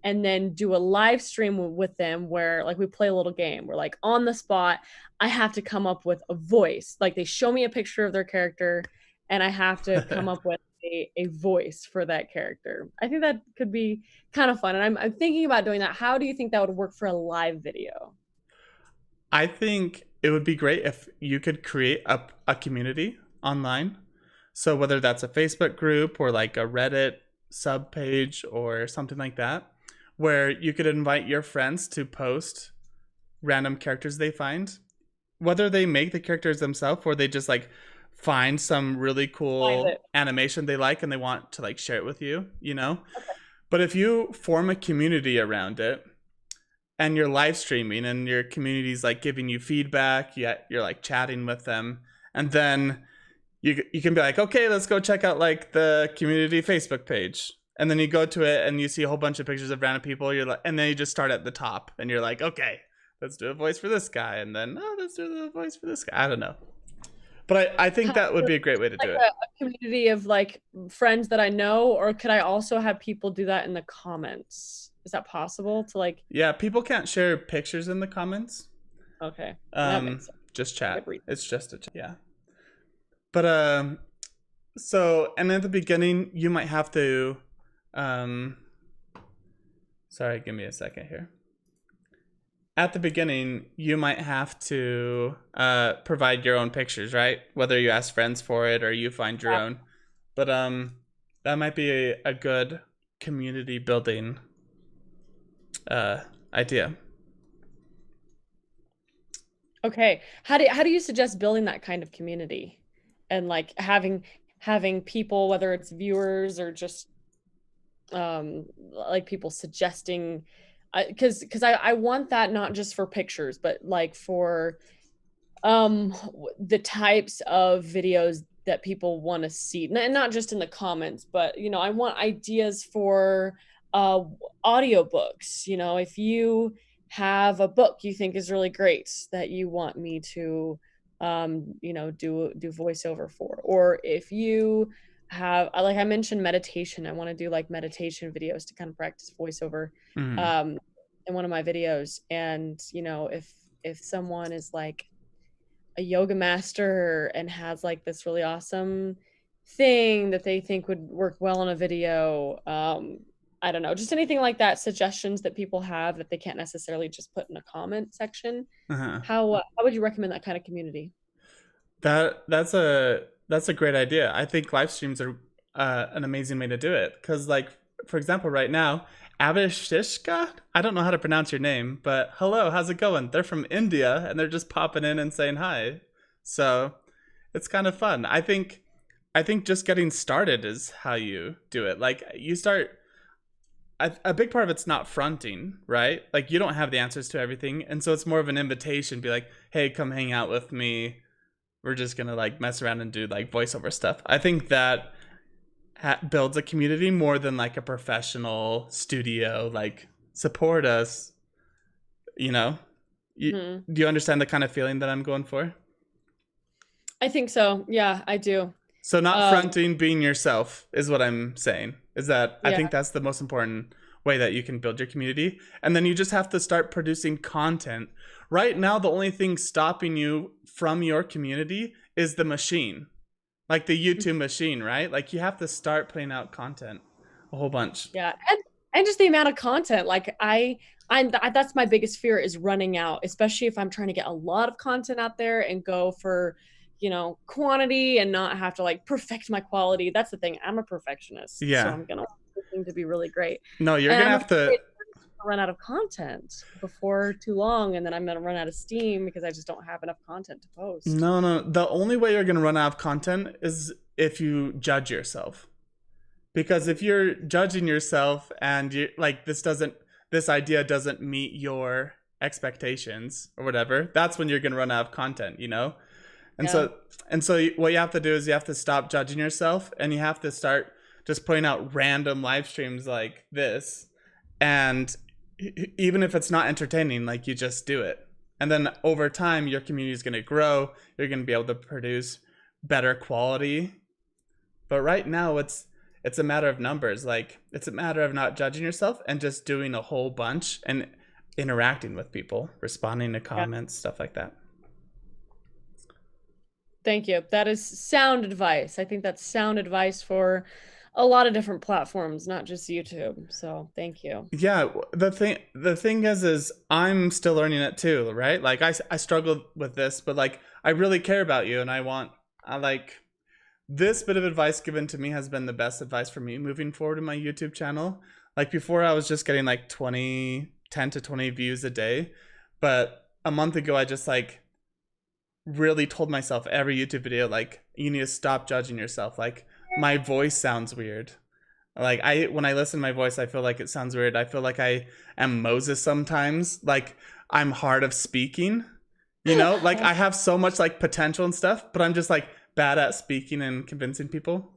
and then do a live stream with them where like we play a little game where like on the spot I have to come up with a voice. Like they show me a picture of their character and I have to come up with a voice for that character. I think that could be kind of fun. And I'm thinking about doing that. How do you think that would work for a live video? I think it would be great if you could create a community online. So whether that's a Facebook group or like a Reddit sub page or something like that, where you could invite your friends to post random characters they find, whether they make the characters themselves or they just like find some really cool animation they like and they want to like share it with you, you know? Okay. But if you form a community around it and you're live streaming and your community's like giving you feedback, yet you're like chatting with them, and then you can be like, okay, let's go check out like the community Facebook page. And then you go to it and you see a whole bunch of pictures of random people. You're like, and then you just start at the top and you're like, okay, let's do a voice for this guy. And then, oh, let's do the voice for this guy. I don't know. But I think that would be a great way to do it. A community of like friends that I know, or could I also have people do that in the comments? Is that possible to like? Yeah, people can't share pictures in the comments. Okay. That makes sense. Just chat. It's just a chat. Yeah. But so, and at the beginning you might have to sorry, give me a second here. At the beginning, you might have to provide your own pictures, right? Whether you ask friends for it or you find your own. But that might be a good community building idea. Okay. How do you suggest building that kind of community? And like having people, whether it's viewers or just like people suggesting, because I want that not just for pictures, but like for the types of videos that people want to see, and not just in the comments, but you know, I want ideas for audiobooks. You know, if you have a book you think is really great that you want me to you know, do voiceover for, or if you have, like I mentioned, meditation, I want to do like meditation videos to kind of practice voiceover in one of my videos. And you know, if someone is like a yoga master and has like this really awesome thing that they think would work well in a video, I don't know, just anything like that, suggestions that people have that they can't necessarily just put in a comment section. How would you recommend that kind of community? That's a great idea. I think live streams are an amazing way to do it, because like, for example, right now, Avishishka, I don't know how to pronounce your name, but hello, how's it going? They're from India and they're just popping in and saying hi. So it's kind of fun. I think just getting started is how you do it. Like you start, a big part of it's not fronting, right? Like you don't have the answers to everything. And so it's more of an invitation, be like, hey, come hang out with me. We're just going to like mess around and do like voiceover stuff. I think that builds a community more than like a professional studio, like support us, you know? Do you understand the kind of feeling that I'm going for? I think so. Yeah, I do. So not fronting, being yourself is what I'm saying. Is that I think that's the most important way that you can build your community. And then you just have to start producing content. Right now, the only thing stopping you from your community is the machine. Like the YouTube machine, right? Like you have to start putting out content a whole bunch. Yeah. And just the amount of content. Like that's my biggest fear, is running out, especially if I'm trying to get a lot of content out there and go for, quantity and not have to like perfect my quality. That's the thing. I'm a perfectionist, so Yeah. I'm gonna want everything to be really great. No, you're And gonna I'm have to. afraid to run out of content before too long, and then I'm gonna run out of steam because I just don't have enough content to post. No, no. The only way you're gonna run out of content is if you judge yourself. Because if you're judging yourself and you like this idea doesn't meet your expectations or whatever, that's when you're gonna run out of content, you know. And Yeah. so what you have to do is you have to stop judging yourself and you have to start just putting out random live streams like this, and even if it's not entertaining, like you just do it, and then over time your community is going to grow. You're going to be able to produce better quality. But right now it's a matter of numbers. Like it's a matter of not judging yourself and just doing a whole bunch and interacting with people, responding to comments, stuff like that. Thank you. That is sound advice. I think that's sound advice for a lot of different platforms, not just YouTube. So thank you. Yeah, the thing is I'm still learning it too, right? Like I struggled with this, but like I really care about you, and I like this bit of advice given to me has been the best advice for me moving forward in my YouTube channel. Like before I was just getting like 10 to 20 views a day, but a month ago I just like really told myself every YouTube video, like, you need to stop judging yourself. Like my voice sounds weird. Like when I listen to my voice, I feel like it sounds weird. I feel like I am Moses sometimes. Like I'm hard of speaking, you know, like I have so much like potential and stuff, but I'm just like bad at speaking and convincing people.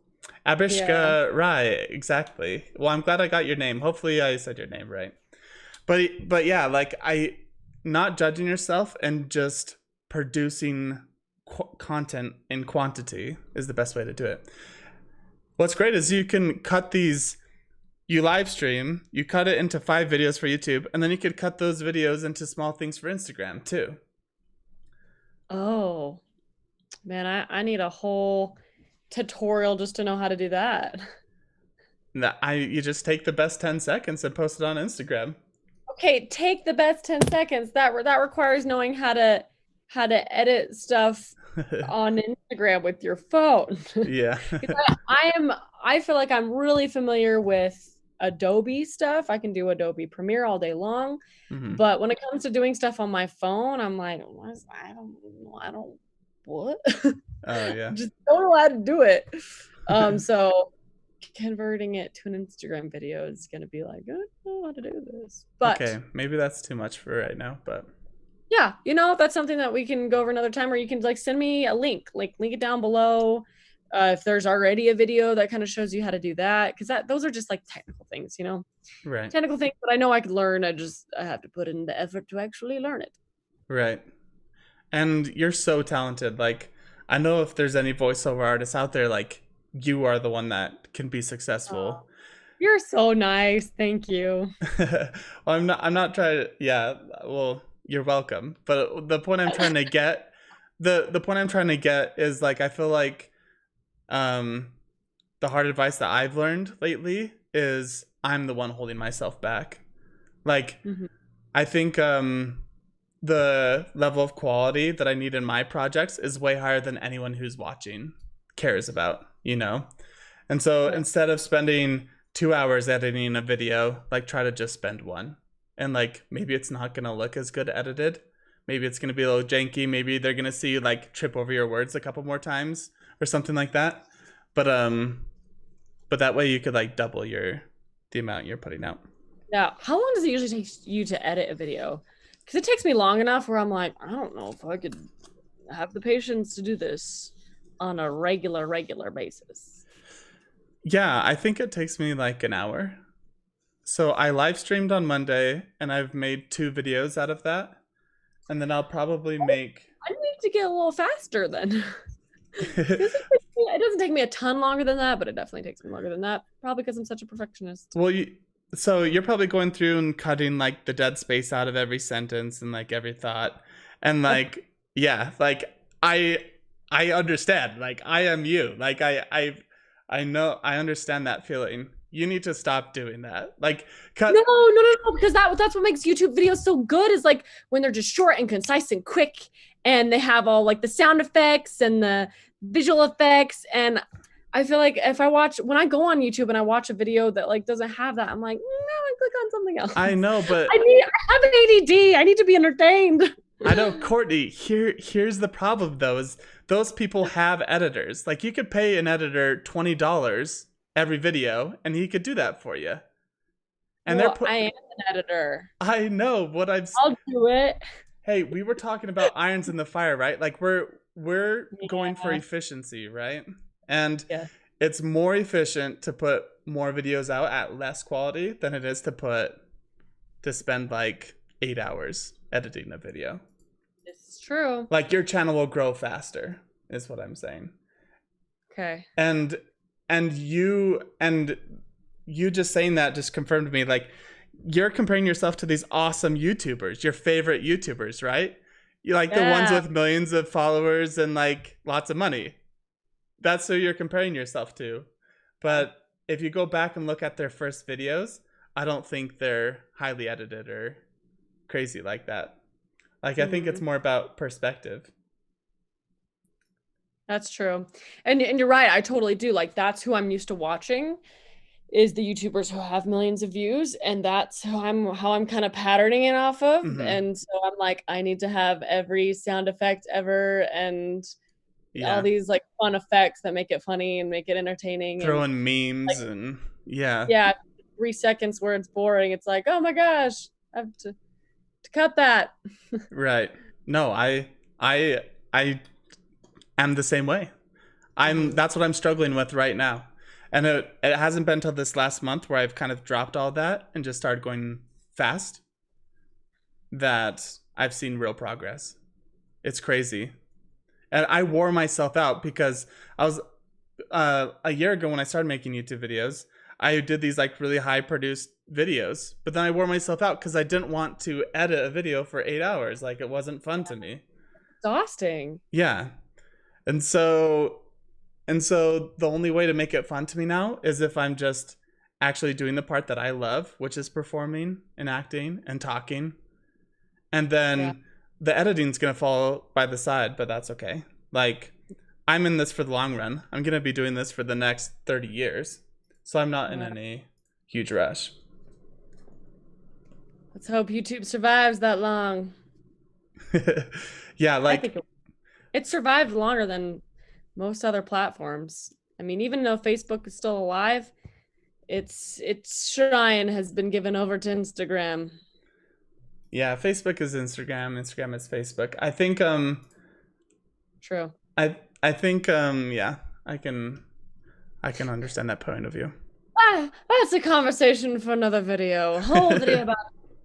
Abishka Rai, exactly. Well, I'm glad I got your name. Hopefully I said your name right. But yeah, like not judging yourself and just producing content in quantity is the best way to do it. What's great is you can cut these, you live stream, you cut it into 5 videos for YouTube, and then you could cut those videos into small things for Instagram too. Oh, man, I need a whole tutorial just to know how to do that. You just take the best 10 seconds and post it on Instagram. Okay, take the best 10 seconds. That requires knowing how to edit stuff on Instagram with your phone. Yeah. I feel like I'm really familiar with Adobe stuff. I can do Adobe Premiere all day long. Mm-hmm. But when it comes to doing stuff on my phone, I'm like, I don't what? Oh yeah. Just don't know how to do it. So converting it to an Instagram video is gonna be like, I don't know how to do this. But okay, maybe that's too much for right now, but yeah, that's something that we can go over another time, or you can like send me a link, like link it down below. If there's already a video that kind of shows you how to do that, because those are just like technical things, right. Technical things that I know I could learn. I have to put in the effort to actually learn it. Right. And you're so talented. Like I know if there's any voiceover artists out there, like you are the one that can be successful. Oh, you're so nice. Thank you. Well, I'm not trying to, yeah, well, you're welcome. But the point I'm trying to get, the point I'm trying to get is like, I feel like the hard advice that I've learned lately is I'm the one holding myself back. Like, I think the level of quality that I need in my projects is way higher than anyone who's watching cares about, And so instead of spending 2 hours editing a video, like try to just spend 1. And like maybe it's not gonna look as good edited. Maybe it's gonna be a little janky. Maybe they're gonna see you like trip over your words a couple more times or something like that. But that way you could like double the amount you're putting out. Yeah. How long does it usually take you to edit a video? Because it takes me long enough where I'm like, I don't know if I could have the patience to do this on a regular basis. Yeah, I think it takes me like an hour. So I live streamed on Monday and I've made 2 videos out of that. And then I'll probably make... I need to get a little faster then. It doesn't take me a ton longer than that, but it definitely takes me longer than that. Probably because I'm such a perfectionist. Well, so you're probably going through and cutting like the dead space out of every sentence and like every thought. And like, yeah, like I understand. Like I am you. Like I know, I understand that feeling. You need to stop doing that. Like cut. No, because that's what makes YouTube videos so good, is like when they're just short and concise and quick, and they have all like the sound effects and the visual effects. And I feel like if I watch, when I go on YouTube and I watch a video that like doesn't have that, I'm like, no, I click on something else. I know, but I have ADD. I need to be entertained. I know, Courtney, here's the problem though, is those people have editors. Like you could pay an editor $20 every video and he could do that for you. And well, I am an editor. I know what I'll do it. Hey, we were talking about irons in the fire, right? Like we're going for efficiency, right? And it's more efficient to put more videos out at less quality than it is to spend like 8 hours editing a video. This is true. Like your channel will grow faster, is what I'm saying. Okay. And you just saying that just confirmed to me, like, you're comparing yourself to these awesome YouTubers, your favorite YouTubers, right? You like the ones with millions of followers and like lots of money. That's who you're comparing yourself to. But if you go back and look at their first videos, I don't think they're highly edited or crazy like that. Like, I think it's more about perspective. That's true. And you're right. I totally do. Like, that's who I'm used to watching, is the YouTubers who have millions of views. And that's how I'm kind of patterning it off of. And so I'm like, I need to have every sound effect ever and all these like fun effects that make it funny and make it entertaining. Throwing memes like, and yeah, 3 seconds where it's boring. It's like, oh my gosh, I have to cut that. Right. No, I am the same way. That's what I'm struggling with right now. And it hasn't been till this last month where I've kind of dropped all that and just started going fast that I've seen real progress. It's crazy. And I wore myself out because I was a year ago when I started making YouTube videos, I did these like really high produced videos, but then I wore myself out because I didn't want to edit a video for 8 hours. Like, it wasn't fun to me. Exhausting. Yeah. And so the only way to make it fun to me now is if I'm just actually doing the part that I love, which is performing and acting and talking. And then the editing's going to fall by the side, but that's okay. Like, I'm in this for the long run. I'm going to be doing this for the next 30 years. So I'm not in any huge rush. Let's hope YouTube survives that long. Yeah, like, I think it survived longer than most other platforms. I mean, even though Facebook is still alive, its shrine has been given over to Instagram. Yeah, Facebook is Instagram, Instagram is Facebook. I think True. I think yeah, I can understand that point of view. That's a conversation for another video. A whole video about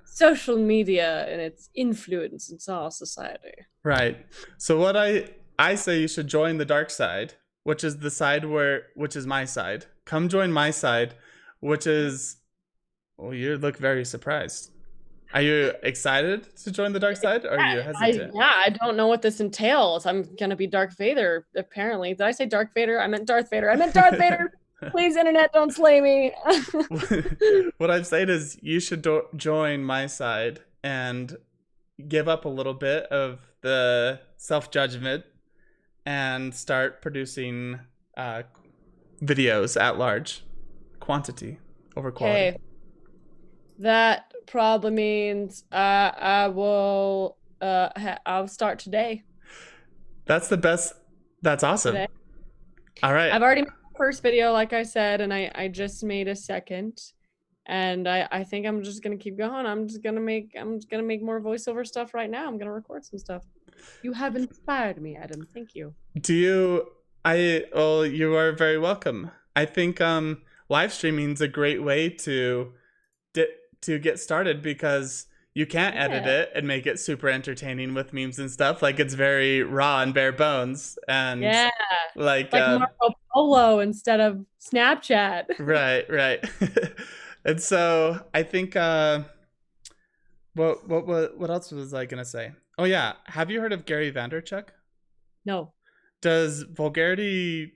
social media and its influence in our society. Right. So what I say, you should join the dark side, which is the side which is my side. Come join my side, which is, well, you look very surprised. Are you excited to join the dark side, or are you hesitant? I don't know what this entails. I'm gonna be Darth Vader, apparently. Did I say Darth Vader? I meant Darth Vader. I meant Darth Vader. Please, internet, don't slay me. What I'm saying is, you should join my side and give up a little bit of the self-judgment and start producing videos at large, quantity over quality. Okay. That probably means I'll start today. That's the best. That's awesome. Today. All right. I've already made the first video, like I said, and I just made a second. And I think I'm just gonna keep going. I'm just gonna make more voiceover stuff right now. I'm gonna record some stuff. You have inspired me, Adam. Thank you. Well, you are very welcome. I think live streaming is a great way to get started, because you can't edit it and make it super entertaining with memes and stuff. Like, it's very raw and bare bones, and like Marco Polo instead of Snapchat. right. And so I think what else was I gonna say? Oh yeah, have you heard of Gary Vaynerchuk? No. Does vulgarity?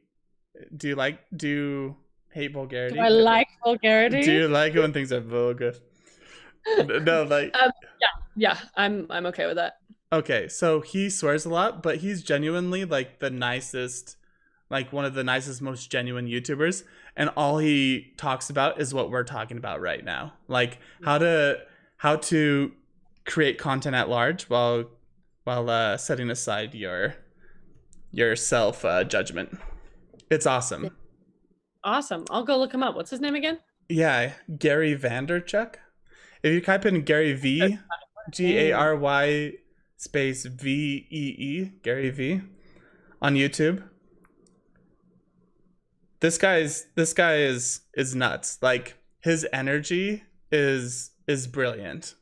Do you hate vulgarity? Do I like vulgarity? Do you like it when things are vulgar? No, like yeah, I'm okay with that. Okay, so he swears a lot, but he's genuinely like the nicest, like one of the nicest, most genuine YouTubers. And all he talks about is what we're talking about right now, like how to create content at large while setting aside your self judgment. It's awesome. Awesome. I'll go look him up. What's his name again? Yeah, Gary Vanderchuck. If you type in Gary V, Gary space VEE, Gary V, on YouTube, this guy is nuts. Like his energy is brilliant.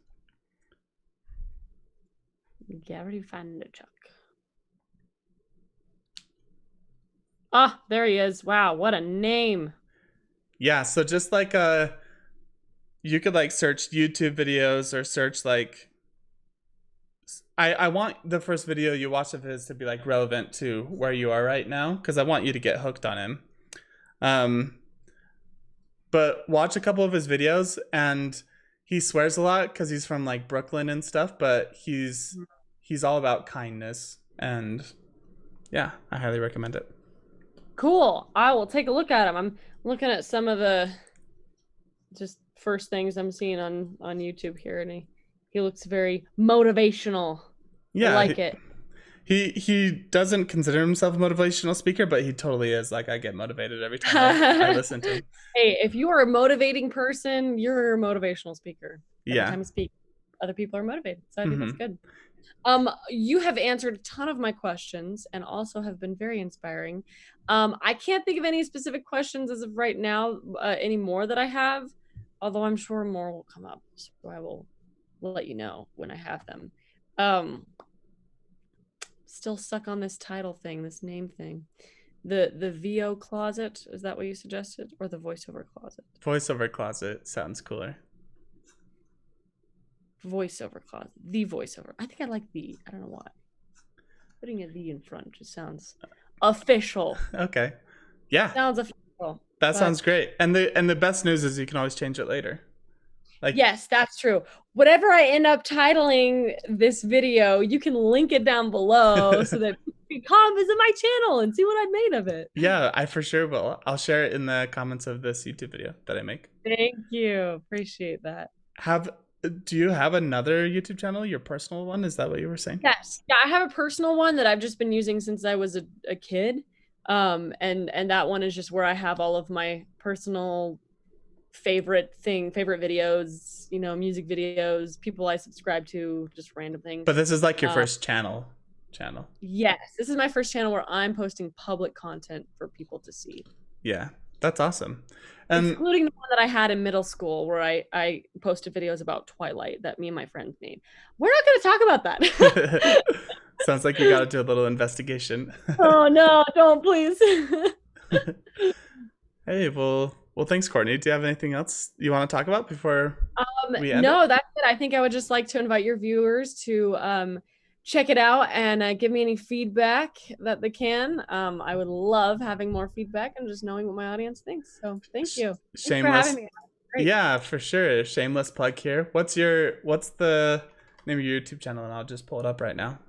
Gary Vanderchuck. Ah, there he is. Wow, what a name. Yeah, so just like you could like search YouTube videos or search like I want the first video you watch of his to be like relevant to where you are right now, because I want you to get hooked on him. But watch a couple of his videos, and he swears a lot because he's from like Brooklyn and stuff, but he's all about kindness, and yeah, I highly recommend it. Cool. I will take a look at him. I'm looking at some of the just first things I'm seeing on YouTube here, and he looks very motivational. Yeah, I like it. He doesn't consider himself a motivational speaker, but he totally is. Like I get motivated every time I listen to him. Hey, if you are a motivating person, you're a motivational speaker. Every time you speak, other people are motivated. So I think that's good. You have answered a ton of my questions and also have been very inspiring. I can't think of any specific questions as of right now, anymore that I have, although I'm sure more will come up. So I will let you know when I have them. Still stuck on this title thing, this name thing. The VO closet, is that what you suggested? Or the voiceover closet? Voiceover closet sounds cooler. Voiceover closet. The voiceover. I think I like the. I don't know why. Putting a the in front just sounds official. Okay. Yeah. Sounds official. That sounds great. And the best news is you can always change it later. Like, yes, that's true. Whatever I end up titling this video, you can link it down below so that people can come visit my channel and see what I made of it. Yeah, I for sure will. I'll share it in the comments of this YouTube video that I make. Thank you. Appreciate that. Do you have another YouTube channel, your personal one? Is that what you were saying? Yes. Yeah, I have a personal one that I've just been using since I was a kid. And that one is just where I have all of my personal favorite videos, you know, music videos, people I subscribe to, just random things. But this is like your first channel. Yes, this is my first channel where I'm posting public content for people to see. Yeah, that's awesome. Including the one that I had in middle school where I posted videos about Twilight that me and my friends made. We're not going to talk about that. Sounds like you got to do a little investigation. Oh no, don't please. Hey, well, thanks, Courtney. Do you have anything else you want to talk about before we end? No, that's it. I think I would just like to invite your viewers to check it out and give me any feedback that they can. I would love having more feedback and just knowing what my audience thinks. So thank you. Shameless. Thanks for having me. Great. Yeah, for sure. Shameless plug here. What's the name of your YouTube channel? And I'll just pull it up right now.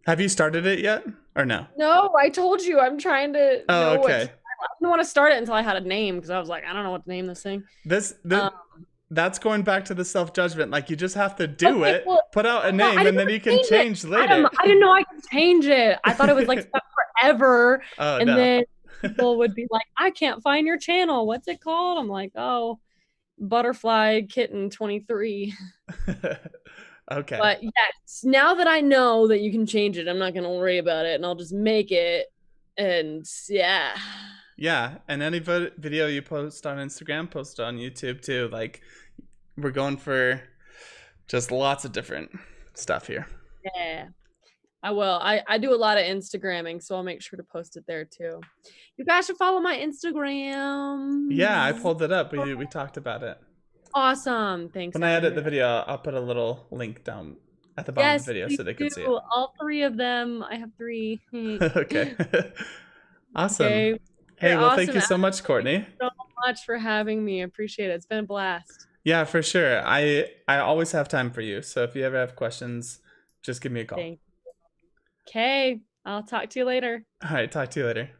Have you started it yet or no? No, I told you I'm trying to know okay. I didn't want to start it until I had a name because I was like, I don't know what to name this thing. That's going back to the self-judgment. Like you just have to do it, put out a name, and then you can change later. I didn't know I could change it. I thought it was like stuck forever. Then people would be like, I can't find your channel. What's it called? I'm like, oh, Butterfly Kitten 23. Okay. But yes, now that I know that you can change it, I'm not going to worry about it, and I'll just make it. And yeah. Yeah, and any video you post on Instagram, post it on YouTube too. Like, we're going for just lots of different stuff here. Yeah, I will. I do a lot of Instagramming, so I'll make sure to post it there too. You guys should follow my Instagram. Yeah, I pulled it up. We talked about it. Awesome. Thanks. When I edit the video, I'll put a little link down at the bottom of the video so they can see it. All 3 of them. I have 3. Okay. Awesome. Okay. Hey, well, thank you so much, Courtney. Thank you so much for having me. I appreciate it. It's been a blast. Yeah, for sure. I always have time for you. So if you ever have questions, just give me a call. Thank. Okay, I'll talk to you later. All right, talk to you later.